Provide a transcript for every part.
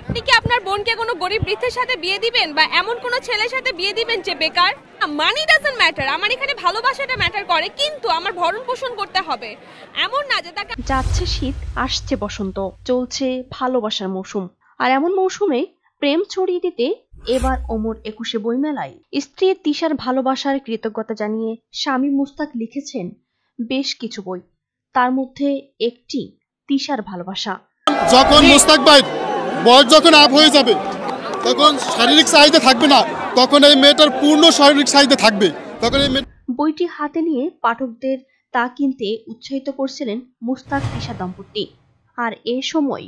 আপনি কি আপনার বোনকে কোনো গরিব বৃদ্ধের সাথে বিয়ে দিবেন বা এমন কোনো ছেলের সাথে বিয়ে দিবেন যে বেকার? মানি ডাজন্ট ম্যাটার, আমার এখানে ভালোবাসাটা ম্যাটার করে, কিন্তু আমার ভরণ পোষণ করতে হবে। এমন না যে তাকে যাচ্ছে শীত, আসছে বসন্ত, চলছে ভালোবাসার মৌসুম। আর এমন মৌসুমে প্রেম ছড়িয়ে দিতে এবার ওমর ২১ বইমেলায় স্ত্রী তিশার ভালোবাসার কৃতজ্ঞতা জানিয়ে স্বামী মুস্তাক লিখেছেন বেশ কিছু বই। তার মধ্যে একটি তিশার ভালোবাসা। যখন মুস্তাক ভাই বয়স যখন আপ হয়ে যাবে, তখন শারীরিক চাহিদা থাকবে না, তখন এই মেয়েটার পূর্ণ শারীরিক চাহিদা থাকবে। তখন এই বইটি হাতে নিয়ে পাঠকদের তা কিনতে উৎসাহিত করছিলেন মুস্তাক তিশা দম্পতি। আর এ সময়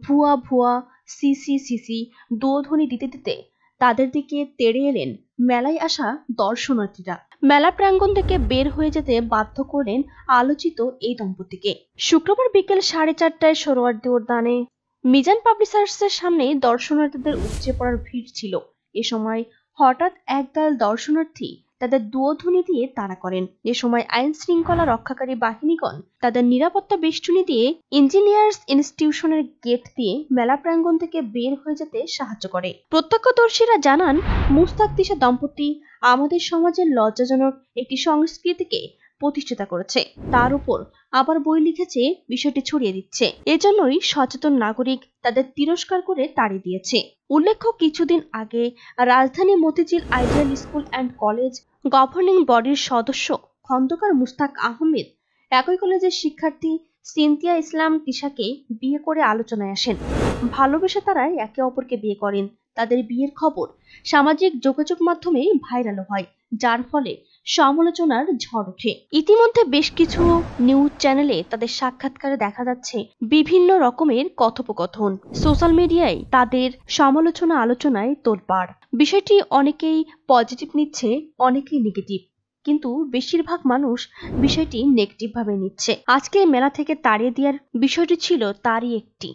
ভুয়া ভুয়া সিসি সিসি দোধ্বনি দিতে দিতে তাদের দিকে তেড়ে এলেন মেলায় আসা দর্শনার্থীরা। মেলা প্রাঙ্গণ থেকে বের হয়ে যেতে বাধ্য করলেন আলোচিত এই দম্পতিকে। শুক্রবার বিকেল 4:30টায় সোহরাওয়ার্দী উদ্যানে মিজান পাবলিশার্সের সামনে দর্শনার্থীদের উপচে পড়ার ভিড় ছিল। এ সময় হঠাৎ একদল দর্শনার্থী তাদের দুয়োধ্বনি দিয়ে তাড়া করেন। এ সময় আইন শৃঙ্খলা রক্ষাকারী বাহিনীগণ তাদের নিরাপত্তা বেষ্টনী দিয়ে ইঞ্জিনিয়ার্স ইনস্টিটিউশনের গেট দিয়ে মেলা প্রাঙ্গণ থেকে বের হয়ে যেতে সাহায্য করে। প্রত্যক্ষদর্শীরা জানান, মুস্তাক তিশা দম্পতি আমাদের সমাজের লজ্জাজনক একটি সংস্কৃতিকে প্রতিষ্ঠিত করেছে, তার উপর আবার বই লিখেছে, বিষয়টি ছড়িয়ে দিচ্ছে। এজন্যই সচেতন নাগরিক তাদের তিরস্কার করে তাড়িয়ে দিয়েছে। উল্লেখ্য, কিছুদিন আগে রাজধানী Motijheel ideal school and college governing বডির সদস্য খন্দকার মুস্তাক আহমেদ একই কলেজের শিক্ষার্থী সিনথিয়া ইসলাম তিশাকে বিয়ে করে আলোচনায় আসেন। ভালোবেসে তারা একে অপরকে বিয়ে করেন। তাদের বিয়ের খবর সামাজিক যোগাযোগ মাধ্যমে ভাইরাল হয়, যার ফলে সমালোচনার ঝড় ওঠে। ইতিমধ্যে বেশ কিছু নিউজ চ্যানেলে তাদের সাক্ষাৎকারে দেখা যাচ্ছে বিভিন্ন রকমের কথোপকথন। সোশ্যাল মিডিয়ায় তাদের সমালোচনা আলোচনায় তোলপাড়। বিষয়টি অনেকেই পজিটিভ নিচ্ছে, অনেকেই নেগেটিভ, কিন্তু বেশিরভাগ মানুষ বিষয়টি নেগেটিভ ভাবে নিচ্ছে। আজকের মেলা থেকে তাড়িয়ে দেওয়ার বিষয়টি ছিল তারই একটি।